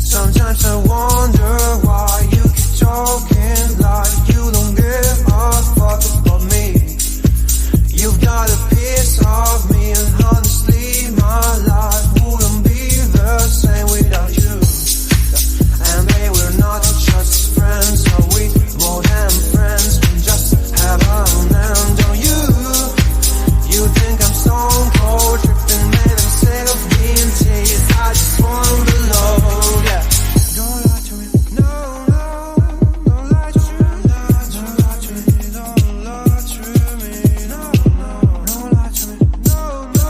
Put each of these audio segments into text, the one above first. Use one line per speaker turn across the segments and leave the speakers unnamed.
Sometimes I wonder why you keep talking like you don't give a fuck about me. You've got a piece of me, and honestly my life wouldn't be the same without you. And babe, we're not just friends, are we more than friends? We just have a man, don't you? You think I'm stone cold, tripping, man, I'm sick of being teased. I just want to load, yeah. Don't lie to me, no, no, don't lie to me, don't lie to me, don't lie to me, no, no, don't lie to me, no, no,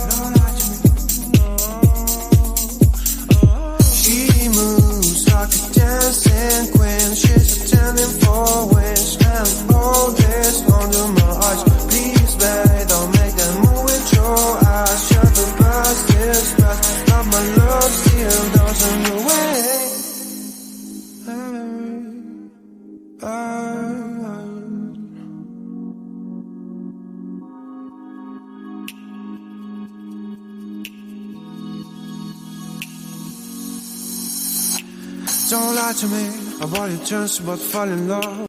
don't lie to me, no. She moves like a dancing queen, she's attending for wings, and all this under my eyes. Please, babe, don't make that move with your eyes. Shut the past is past, but my love still doesn't go away. Don't lie to me about your chance about to fall in love.